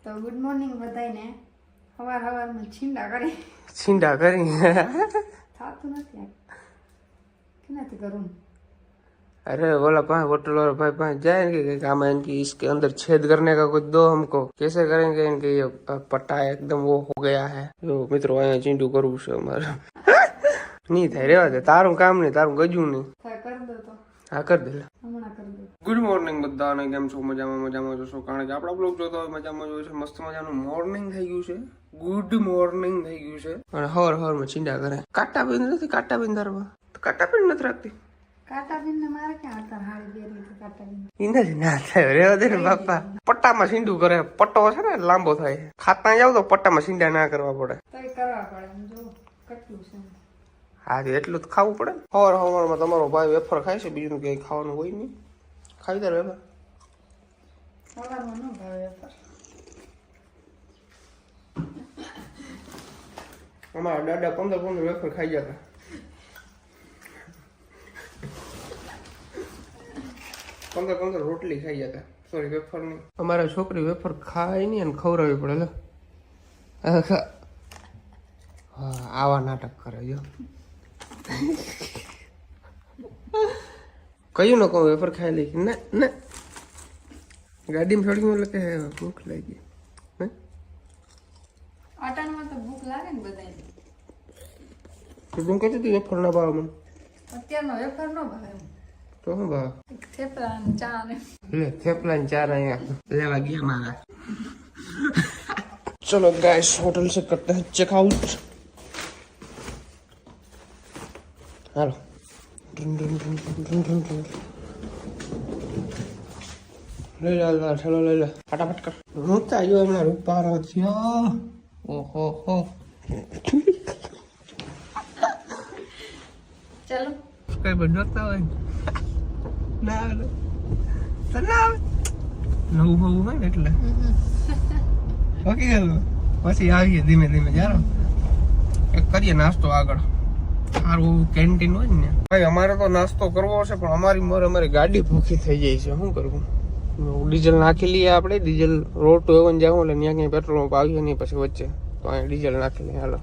તો good morning બધાને. સવારમાં છીંડા કરી થાતું નથી કેનાથી કરું. अरे बोला पाँच होटल और भाई पाँच जाएंगे काम है इनकी इसके अंदर छेद करने का कुछ दो हमको कैसे करेंगे इनके ये पट्टा एकदम वो हो गया है जो मित्रों आया चींटू करू से हमारा नहीं था रेवा दे तारू काम नहीं तारू गजू नहीं कर दो तो हाँ कर दे હમણાં કરી દો. ગુડ મોર્નિંગ બધાને કેમ છો મજામાં જોશો કારણ કે આપણા બ્લોગ જોતા હોય મજામાં જોયું છે મસ્ત મજાનું મોર્નિંગ થઈ ગયું છે ગુડ મોર્નિંગ થઈ ગયું છે અને હવારમાં ચીંડા કરે કાટા બિંદ નથી કાટા બિંદારમાં કાટા બિંદ નથી રાખતી કાંટા બીન ને મારે ક્યાં હતા હાડી બે રીતે કાંટા બીન ઇન્દા ના થાય રેવા દે ને બાપા પટ્ટામાં સીંડું કરે પટ્ટો છે ને લાંબો થાય ખાતા જાવ તો પટ્ટામાં સીંડા ના કરવા પડે તો એ કરવા પડે જો કેટલું છે. હા એટલું તો ખાવું પડે. સવારમાં તમારો ભાઈ વેફર ખાય છે બીજું કઈ ખાવાનું હોય નહીં ખાઈ દે વેફર સવારમાં ન ભાવે વેફર. અમારા દાદા 15 વેફર ખાઈ જતા 15 રોટલી ખાઈ જતા સોરી વેફર નહીં. અમારા છોકરી વેફર ખાય નહીં અને ખવડાવવી પડે લે હા આવા નાટક કરે જો કયું ન કહું વેફર ખાઈ લઈ ના ના ગાડીમાં ચડી એટલે કે ભૂખ લાગી અટાણમાં તો ભૂખ લાગે ને બધાને. તું કહેતી હતી વેફર ના ભાવ મને અત્યારનો વેફર નો ભાવે તો શું ભાવ થેપલા ને ચા ને લે થેપલા ને ચાર અહીંયા લેવા ગયા મારા. चलो गाइस होटल से करते हैं चेकआउट. हेलो ले ला चलो ले ला फटाफट कर रोता जो हमारा रूपा रहा था ओहो हो ચાલો કઈ બનતા હોય ના તનાવ નવું બહુ હોય ને એટલે ઓકે પછી આવીએ ધીમે ધીમે જારો એક કરીએ નાસ્તો આગળ સારું કેન્ટીન હોય ને ભાઈ અમારે તો નાસ્તો કરવો છે પણ અમારી ગાડી ભૂખી થઈ જાય છે શું કરવું ડીઝલ નાખી લઈએ આપણે ડીઝલ રોડ ટુ એવન જાવ એટલે ત્યાં ક્યાંય પેટ્રોલ પંપ આવીએ નહીં પછી વચ્ચે તો અહીંયા ડીઝલ નાખી લઈએ હાલો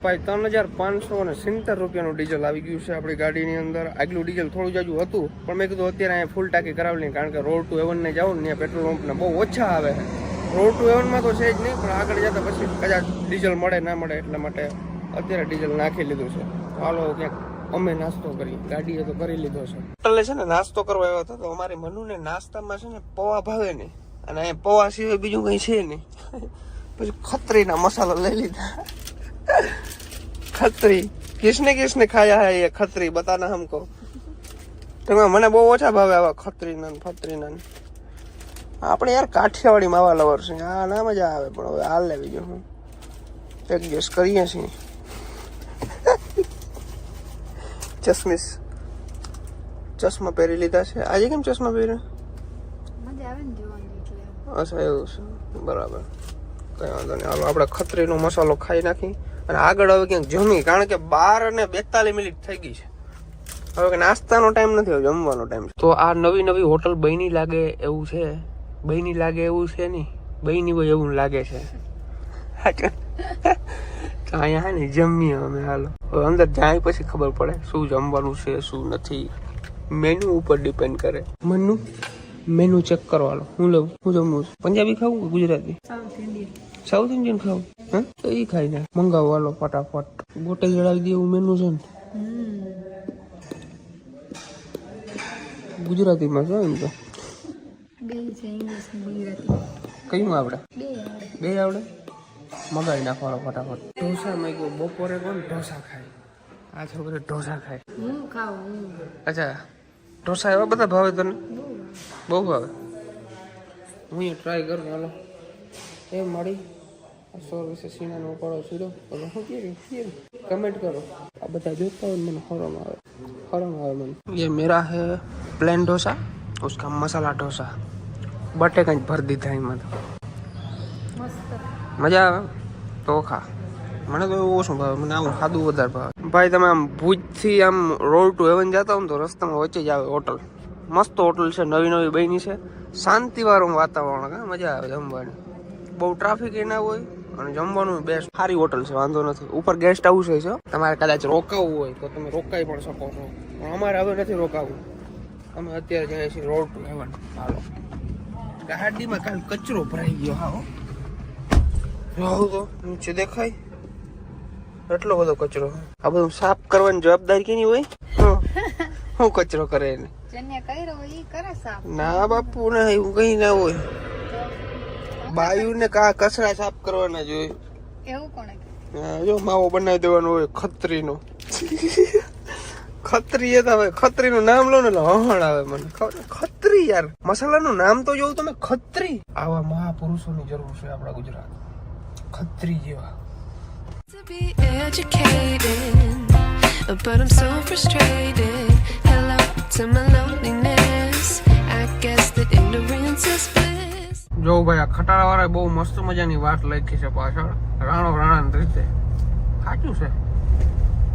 ભાઈ 3570 રૂપિયાનું ડીઝલ આવી ગયું છે આપણી ગાડીની અંદર. આગલું ડીઝલ થોડું જાજુ હતું પણ મેં કીધું અત્યારે અહીંયા ફૂલ ટાંકી કરાવી લઈએ કારણ કે રોડ ટુ એવન ને જાવ ને ત્યાં પેટ્રોલ પંપને બહુ ઓછા આવે છે. રોડ ટુ એવનમાં તો છે જ નહીં પણ આગળ જતા પછી કદાચ ડીઝલ મળે ના મળે એટલા માટે અત્યારે ડીઝલ નાખી લીધું છે. હાલો ક્યાંક અમે નાસ્તો કરી ગાડીએ તો કરી લીધો છે. હોટલે છે ને નાસ્તો કરવા આવ્યો હતો તો અમારી મનુને નાસ્તામાં છે ને પૌવા ભાવે નહીં અને અહીંયા પૌવા સિવાય બીજું કંઈ છે નહીં પછી ખત્રીના મસાલો લઈ લીધા. खत्री किसने खाया है ये खत्री बताना हमको. तो મને બહુ ઓછા ભાવે આવા ખત્રી નાન ફત્રી નાન. આપણે યાર કાઠિયાવાડી માવા લવર છે આ ના મજા આવે પણ હવે હાલ લેવી જો હું એડજસ્ટ કરીએ છીએ. ચશ્મા પહેરી લીધા છે. આજે કેમ ચશ્મા પહેર્યા મજા આવે ને જોવાની એટલે. અચ્છા એવું છે બરાબર કઈ વાંધો નહીં. હાલો આપણે ખત્રીનો મસાલો ખાઈ નાખી અને આગળ હવે ક્યાંક જમી કારણ કે 12:42 મિનિટ થઈ ગઈ છે. હવે કે નાસ્તાનો ટાઈમ નથી હવે જમવાનો ટાઈમ છે. તો આ નવી હોટલ બની લાગે એવું છે નહીં બની હોય એવું લાગે છે. તો અહીંયા હે ને જમીએ અમે હાલો હવે અંદર જાય પછી ખબર પડે શું જમવાનું છે શું નથી. મેનુ ઉપર ડિપેન્ડ કરે. મેનુ ચેક કરવાનો હું લઉં હું જમવું પંજાબી ખાવું કે ગુજરાતી સાઉથ ઇન્ડિયન ખાવું હા તો એ ખાઈ ને મંગાવવાનો ફટાફટ ગોટે જડાવી દે એવું મેનુ છે ને ગુજરાતીમાં છે એમ તો બે છે ઇંગ્લિશ ને ગુજરાતી કયું આવડે બે આવડે મગાવી નાખવાનો ફટાફટ. ઢોસા માંગ્યો બપોરે કોણ ઢોસા ખાય આ છોકરે ઢોસા ખાય હું ખાવું અચ્છા ઢોસા એવા બધા ભાવે તને બહુ ભાવે. હું ટ્રાય કરું હાલો એ મળી 100 વિશે સીણાનો ઉપાડો સીધો એટલે શું કે કમેન્ટ કરો. આ બધા જોતા હોય મને હરમ આવે મને. ये मेरा है प्लेन डोसा उसका मसाला डोसा बटे કંઈ ભર દીધા એમાં તો મસ્ત મજા આવે તો ખા. મને તો એવું ઓછું ભાવે મને આવું સાદું વધારે ભાવે. ભાઈ તમે આમ ભુજથી આમ રોડ ટુ હેવન જતા હો ને તો રસ્તામાં વચ્ચે જ આવે હોટલ મસ્ત હોટલ છે, નવી નવી બની છે, શાંતિવાળું વાતાવરણ, હા મજા આવે જમવાની, બહુ ટ્રાફિક એ ના હોય અને જમવાનું બેસ્ટ, સારી હોટલ છે, વાંધો નથી. ઉપર ગેસ્ટ હાઉસ છે, તમારે કદાચ રોકાવું હોય તો તમે રોકાઈ પણ શકો છો, પણ અમારે હવે નથી રોકાવું, અમે અત્યારે જઈએ છીએ રોડ ટુ હેવન. હાલો, ગાડીમાં કાલ કચરો ભરાઈ ગયો, હા રહું તો નીચે દેખાય એટલો બધો કચરો. આ બધું સાફ કરવાની જવાબદારી કેની હોય? હું કચરો કરે એને ના બાપુ ના, એવું કઈ ના હોય. બાયુ ને કચરા સાફ કરવાના જ હોય. એવું કોણે જો માવો બનાવી દેવાનો હોય ખત્રીનો. ખત્રી એ તમે ખત્રી નું નામ લો ને એટલે હહણ આવે મને. ખત્રી યાર, મસાલાનું નામ તો જોવું તમે, ખત્રી. આવા મહાપુરુષોની જરૂર છે આપણા ગુજરાત, ખત્રી જેવા. To be educated, but I'm so frustrated. Hello to my loneliness. I guess that ignorance is bliss. જો ભાઈ, આ ખટારા વાળા બહુ મસ્ત મજાની વાત લખી છે પાછળ, રાણો રાણા રીતે. સાચું છે,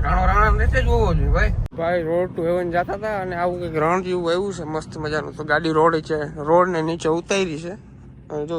રાણો રાણા રીતે જ હોવો જોઈએ ભાઈ. ભાઈ રોડ ટુ હેવન જતા હતા અને આવું કંઈક રણ જેવું આવ્યું છે મસ્ત મજાનું. તો ગાડી રોડ છે, રોડ ને નીચે ઉતારી છે અને જો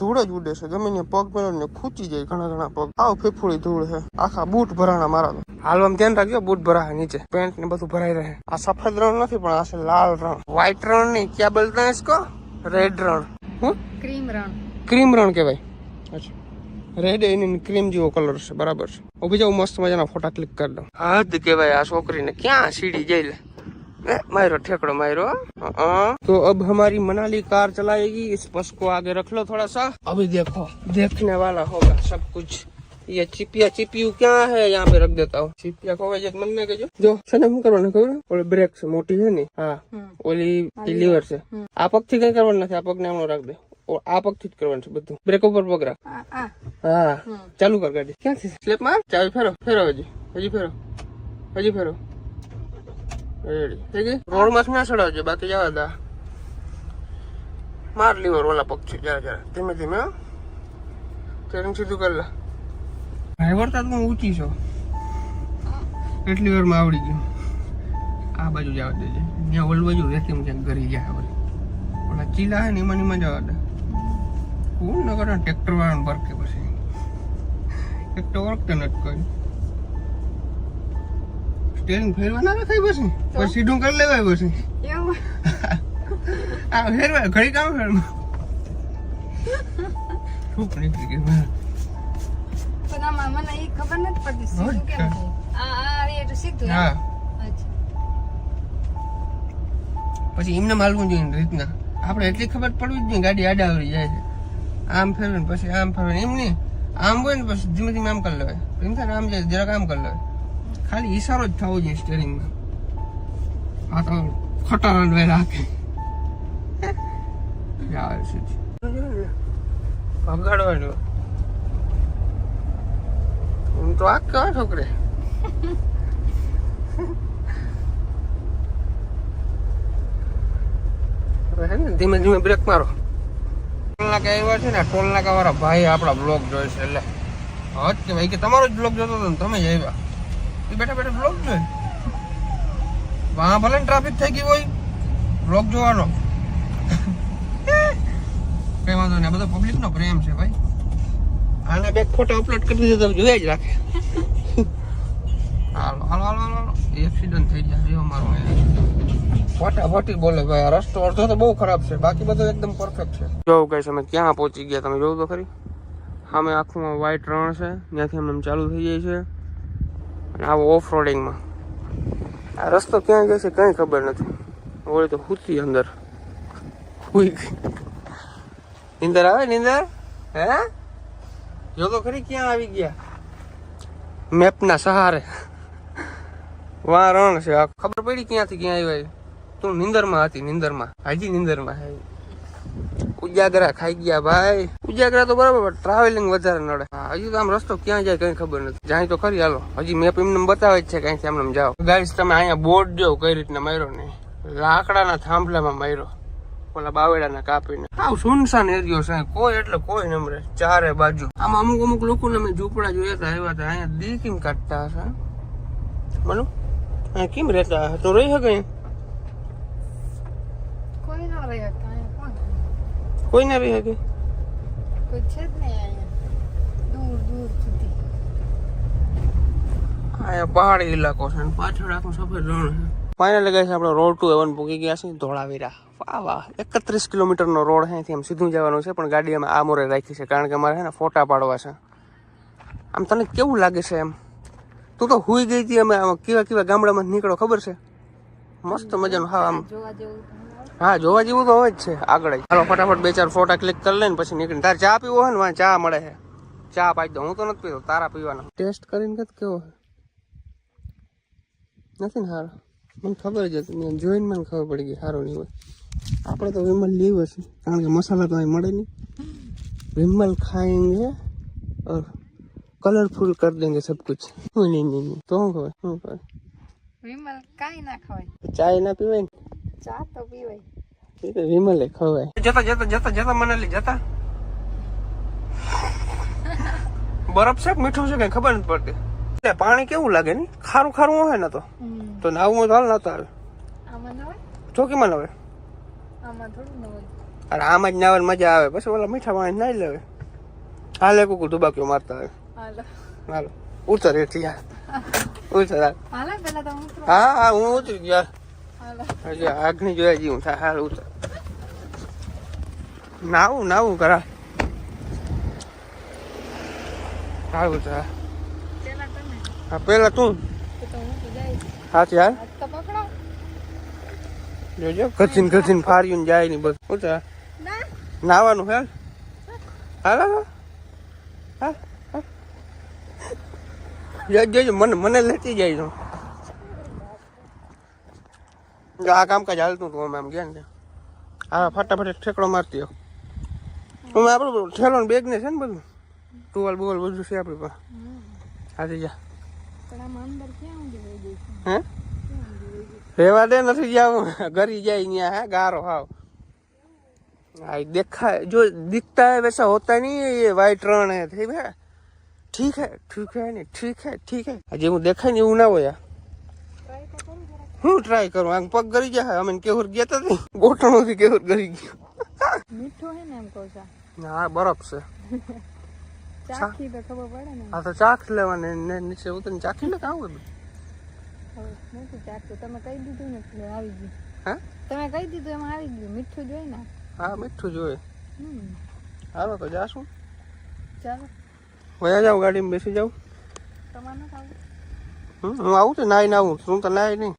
ધૂળ જ ઉડે છે, ગમે ને પગ મેળો ને ખૂચી જાય ઘણા પગ. આવ ફેફુડી ધૂળ છે, આખા બૂટ ભરાણા મારા તો. હાલવામાં ધ્યાન રાખજો, બૂટ ભરાય નીચે, પેન્ટ ને બધું ભરાઈ રહે. આ સફેદ રણ નથી પણ આ છે લાલ રણ, વ્હાઈટ રણ નહીં. ક્યાં બોલતા હે इसको? રેડ રણ. હું ક્રીમ રણ કહેવાય. અચ્છા, રેડ એની ક્રીમ જેવો કલર છે, બરાબર છે. ઉભી જાઉં, મસ્ત મજાના ફોટા ક્લિક કરી દઉં. હદ કહેવાય આ છોકરીને, ક્યાં સીડી જઈ લે. मायरो ठेकड़ो मायरो। तो अब हमारी मनाली कार चलाएगी, इस बस को आगे रख लो थोड़ा सा। अभी देखो, देखने वाला होगा सब कुछ। ये चिपिया क्या है, यहाँ पे रख देता हूँ। चिपिया को मन में जो छने શું કરવાનું ખબર? ઓલી બ્રેક છે મોટી છે ને, હા ઓલી લીવર છે, આ પગ થી કઈ કરવાનું નથી, આ પગ ને આમનો રાખ દે, આ પગ થી જ કરવાનું છે બધું. બ્રેક ઉપર પગ રાખ, હા ચાલુ કર ગાડી. ક્યાંથી સ્લેપ માર, ચાવી ફેરો, હજી ફેરો. રેડી થઈ ગઈ. રોડ માં ના ચડાવજો, બાકી જવા દા. માર લીવર ઓલા પગ છે, જરા ધીમે ધીમે. સ્ટીયરિંગ સીધું કરી લે. ડ્રાઈવર તો તું ઊંચી છો, એટલી વાર માં આવડી ગયું. આ બાજુ જવા દેજે, ત્યાં ઓલ બાજુ વેકેમ ક્યાંક કરી જાય. ઓલા ચીલા હે ને એમાં જવા દે. કોણ ન કરે ટ્રેક્ટર વાળાને બરકે, પછી ટ્રેક્ટર વર્કતો નથી કોઈ. સ્ટીયરિંગ ફેરવા ના થાય, પછી સીધું કરી લેવાય. પછી આ ફેરવાય ઘડી કામ ફેરવા શું નીકળી ગયું. પણ આમાં મને એ ખબર નથી પડતી સીધું કેમ થાય. આ એ સીધું. હા, પછી એમને માલવું જોઈએ રીતના. આપણે એટલી ખબર પડવી જ નહીં, ગાડી આડા આવડી જાય છે. આમ ફેરવે ને પછી આમ ફેરવે, એમ નહીં આમ હોય ને પછી ધીમે ધીમે આમ કરી લેવાય. એમ થાય આમ જાય જરાક આમ કરી લેવાય. ખાલી ઈશારો જ થવો જોઈએ સ્ટીયરિંગમાં. આ તો ખટારા વેલા રાખે ભગાડવાનું. હું તો આ કેવા છોકરે ધીમે ધીમે બ્રેક મારો. ટોલ નાકા આવ્યા છે ને, ટોલ નાકા વાળા ભાઈ આપડા બ્લોગ જોઈ છે, એટલે હજ કે ભાઈ કે તમારો જ બ્લોગ જોતો હતો ને તમે જ આવ્યા. બેઠા બેઠા બ્લોગ જોઈ, વહાં ભલે ટ્રાફિક થઈ ગઈ હોય, બ્લોગ જોવાનો કઈ વાંધો નહીં. આ બધો પબ્લિક નો પ્રેમ છે ભાઈ. આને બે ફોટો અપલોડ કરી દીધો તો જોયા જ રાખે. હાલો હાલો હાલો હાલો, એક્સિડન્ટ થઈ જાય અમારો. ફટાફટી બોલે ભાઈ. આ રસ્તો અડધો તો બહુ ખરાબ છે, બાકી બધું એકદમ પરફેક્ટ છે. જો ગાઈસ અમે ક્યાં પહોંચી ગયા તમે જોવું તો ખરી. સામે આખું વ્હાઈટ રણ છે, ત્યાંથી અમને ચાલુ થઈ જાય છે. અને આવો ઓફ રોડિંગમાં આ રસ્તો ક્યાં જશે કઈ ખબર નથી. ઓળી તો હુતી અંદર હુઈ ગઈ. નીંદર આવે નીંદર? હે જો તો ખરી ક્યાં આવી ગયા. મેપના સહારે વાં રણ છે. ખબર પડી ક્યાંથી ક્યાં આવ્યા. તું નીંદરમાં હતી, નીંદરમાં હજી નીંદરમાં હે. ઉજાગરા ખાઈ ગયા ભાઈ. ઉજાગરા તો બરાબર, ટ્રાવેલિંગ વધારે નડે. હજી તો આમ રસ્તો ક્યાં જાય કઈ ખબર નથી. જાય તો ખરી હાલો. હજી મેપ એમને બતાવે જ છે કઈથી આમ જાઓ. ગાઈસ તમે અહીંયા બોર્ડ જો કઈ રીતના માર્યો ને, લાકડાના થાંભલામાં માર્યો, ઓલા બાવેડાના કાપીને. આવ સુનસાન એરિયો છે, કોઈ એટલે કોઈ નમરે ચારે બાજુ. આમાં અમુક લોકોને મેં ઝૂંપડા જોયા હતા, આવ્યા હતા. અહીંયા દી કેમ કાઢતા હશે બોલો, અહીંયા કેમ રહેતા તો રહી શકે. ન રહે કાંઈ કોણ કોઈ ના રહી શકે. કોઈ છે જ નહીં અહીંયા દૂર દૂર સુધી. અહીંયા પહાડી ઇલાકો છે અને પાછળ આખું સફેદ રણ છે. ફાઇનલી ગાઈસ આપણે રોડ ટુ હેવન પૂકી ગયા છે ધોળાવીરા. વાહ વાહ 31 કિલોમીટરનો રોડ છે, અહીંથી આમ સીધું જવાનું છે, પણ ગાડી અમે આ મોરે રાખી છે કારણ કે અમારે છે ને ફોટા પાડવા છે. આમ તને કેવું લાગે છે એમ? તું તો હુઈ ગઈ હતી, અમે કેવા કેવા ગામડામાં નીકળો ખબર છે? મસ્ત મજાનું. હા આમ જોવા જેવું હા જોવા જેવું તો હોય જ છે આગળ જ. ચાલો ફટાફટ 2-4 ફોટા ક્લિક કરી લઈને પછી નીકળી. તારે ચા પીવો હોય ને વાં ચા મળે છે, ચા પાઈ દો. હું તો નથી પીતો, તારા પીવાના. ટેસ્ટ કરીને કે કેવો નથી ને સારો? મને ખબર જ હતી, જોઈને મને ખબર પડી ગઈ સારું નહીં હોય. આપણે તો વિમલ લેવું હશે કારણ કે મસાલા તો અહીં મળે નહીં. विमल खाएंगे और कलरफुल कर देंगे सब कुछ. नहीं तो શું ખવાય? વિમલ કાંઈ ના ખવાય. ચાય ના પીવાય ને? ચા તો પીવાય. એ તો વિમલે ખવાય. જતા જતા જતા જતા મને લઈ જતા. બરફ છે મીઠું છે કઈ ખબર નથી પડતી. પાણી કેવું લાગે ને? ખારું ખારું હોય ને તો નાવું તો હાલ નતો આવે. આમાં ન હોય? ચોકીમાં ન હોય. આમાં થોડું ન હોય. અરે આમાં જ નાવાની મજા આવે, પછી ઓલા મીઠા પાણી નાઈ લેવે. હાલે કુકુ ધુબાકીઓ મારતા આવે. હાલો હાલો ઉતર એટલી યાર, ઉતર. હાલો પેલા તો ઉતરો. હા હા હું ઉતરી ગયો. હાલો હજી આગની જોયા જીવું થાય. હાલ ઉતર. નાવું નાવું કરા. હાલ ઉતર. પેલા તમે. હા પેલા તું. તો હું તો જઈશ. હાથી હાલ. હાથ તો પકડો. જોજો ઘસીને ઘસીને ફાર્યું જાય નહીં બસ. ઉતર. ના નાવાનું હાલ. હાલ હાલ હાલ. જોજો મને મને લેતી જાય તો. આ કામકાજ હાલતું હતું અમે આમ ગયા ને. હા ફટાફટ ઠેકડો મારતી અમે આપણું ઠેલો બેગ ને છે ને બધું ટુવાલ બુવાલ બધું છે આપણી પાસે. હાથી જા. પણ આમાં અંદર ક્યાં ઊંધી વહી ગઈ છે? હે રેવા દે, નથી જાવું. ઘરી જાય ત્યાં હે ગારો હાવ. હા देखा जो दिखता है वैसा होता नहीं है. ये वाइट रण है ઠીક है ઠીક है ઠીक है नहीं ઠીक है ઠીક है. આજે હું દેખાય ને એવું ના હોય. ટ્રાય તો કરું જરા. હું ટ્રાય કરું? આમ પગ ગરી જાય. અમે કેવું ગયા હતા ગોઠણો થી કેવું ગરી ગયો. મીઠું હે ને એમ કહું છું. હા બરફ છે. ચાખી તો ખબર પડે ને. હા તો ચાખ લેવાને ને નીચે ઉતરીને ચાખી લે. કાં હોય હવે નથી ચાખતું. તમે કહી દીધું ને એટલે આવી ગયું. હા તમે કહી દીધું એમાં આવી ગયું. મીઠું જોઈ ને. હા મીઠું જોઈએ. હાલો તો જાશું. ચાલો વયા જાઉં ગાડીમાં બેસી જાઉં. તમારે ન ખાવું? હું આવું તો નાઈ ના આવું. હું તો નાય નહીં.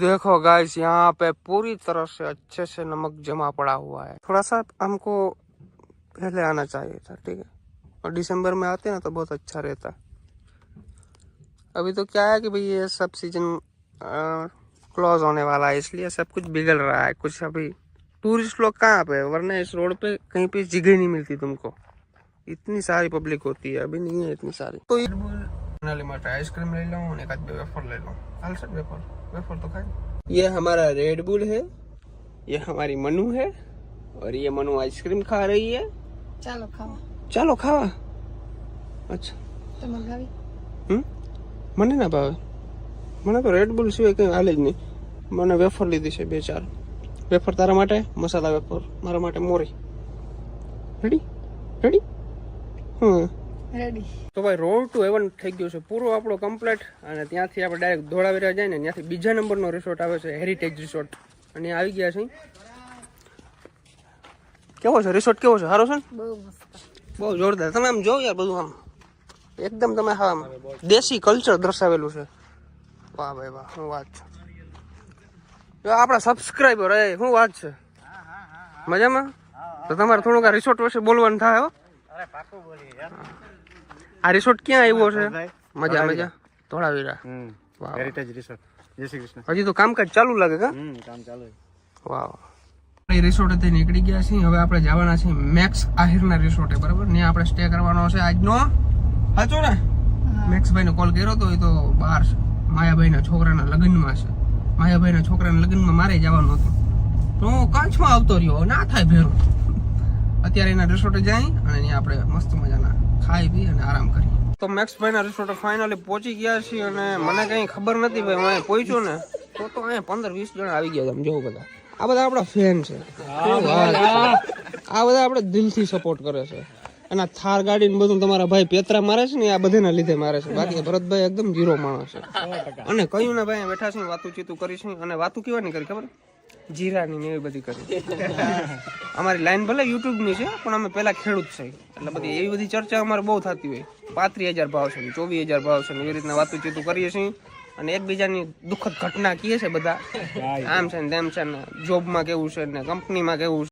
देखो गाइस यहाँ पे पूरी तरह से अच्छे से नमक जमा पड़ा हुआ है. थोड़ा सा हमको पहले आना चाहिए था. ठीक है और दिसंबर में आते ना तो बहुत अच्छा रहता. अभी तो क्या है कि भाई ये सब सीजन क्लोज होने वाला है इसलिए सब कुछ बिगड़ रहा है कुछ. अभी टूरिस्ट लोग कहाँ पे, वरना इस रोड पे कहीं पे जगह नहीं मिलती तुमको. इतनी सारी पब्लिक होती है. अभी नहीं है इतनी सारी. तो आइसक्रीम ले लो, एक आध वेफर ले लो. अलसट वेफर वेफर तो खाए. ये हमारा रेड बुल है, ये हमारी मनु है और ये मनु आइसक्रीम खा रही है. ચાલો ખાવા. ચાલો ખાવા. અચ્છા તમે ખાવી? મને ના ભાવે. મને તો રેડ બુલ સિવાય કંઈ હાલે જ નહીં. મને વેફર લીધી છે 2-4 વેફર. તારા માટે મસાલા વેફર, મારા માટે મોરી. Ready ready. રેડી. તો ભાઈ રોડ ટુ હેવન થઈ ગયું છે પૂરો આપણો કમ્પ્લીટ. અને ત્યાંથી આપણે ડાયરેક્ટ ધોળાવીરા જાય ને ત્યાંથી બીજા નંબરનો રિસોર્ટ આવે છે હેરિટેજ રિસોર્ટ. અને આવી ગયા છે. કેવો છે રિસોર્ટ? કેવો છે? સારો છે ને? બહુ મસ્ત. બહુ જોરદાર. તમે આમ જોવો યાર બધું આમ એકદમ તમે આમ દેશી કલ્ચર દર્શાવેલું છે. વાહ ભાઈ વાહ, શું વાત છે. જો આપણા સબસ્ક્રાઈબર એ શું વાત છે. મજામાં? તો તમારે થોડુંક આ રિસોર્ટ વિશે બોલવાનું થાય. હો અરે પાકું બોલી યાર. આ રિસોર્ટ ક્યાં આવ્યો છે? મજા મજા ધોળાવીરા. વાહ હેરિટેજ રિસોર્ટ. જય શ્રી કૃષ્ણ. હજી તો કામકાજ ચાલુ લાગે કા? કામ ચાલુ. વાહ. એ રિસોર્ટેથી નીકળી ગયા છીએ. હવે આપણે જવાના છીએ મેક્સ આહિરના રિસોર્ટે. બરાબર ને આપણે સ્ટે કરવાનો છે આજનો. સાચું ને? મેક્સભાઈને કોલ કર્યો તો એ તો બહાર છે, માયાભાઈના છોકરાના લગ્નમાં છે. માયાભાઈના છોકરાના લગ્નમાં મારે જવાનું હતું તો હું કચ્છમાં આવતો રહ્યો. ના થાય ભેરું. અત્યારે એના રિસોર્ટે જાય અને અહીંયા આપણે મસ્ત મજાના ખાઈ પી અને આરામ કરી. તો મેક્સભાઈના રિસોર્ટે ફાઇનલી પહોંચી ગયા છીએ અને મને કંઈ ખબર નથી ભાઈ, હું અહીંયા પહોંચ્યો ને તો અહીંયા 15-20 જણા આવી ગયા. તમે જોવો બધા, આ બધા આપણા ફેન છે, આ બધા આપણે દિલથી સપોર્ટ કરે છે. અને આ થાર ગાડી ને બધું તમારા ભાઈ પેતરા મારે છે ને, આ બધાના લીધે મારે છે. બાકી ભરતભાઈ એકદમ ઝીરો માણસ છે. અને કયું ને ભાઈ બેઠા છે, વાતું ચીતું કરીશું. અને વાતું કેવાની કરી ખબર, જીરાની ને એવી બધી કરી. અમારી લાઈન ભલે યુટ્યુબ ની છે પણ અમે પેલા ખેડૂત છે એટલે બધી એવી બધી ચર્ચા અમારે બહુ થતી હોય. 35,000 ભાવ છે, 24,000 ભાવ છે, એવી રીતના વાતું ચીતું કરીએ છીએ. અને એકબીજાની દુઃખદ ઘટના કીએ છે બધા, આમ છે ને તેમ છે ને, જોબમાં કેવું છે ને કંપનીમાં કેવું છે.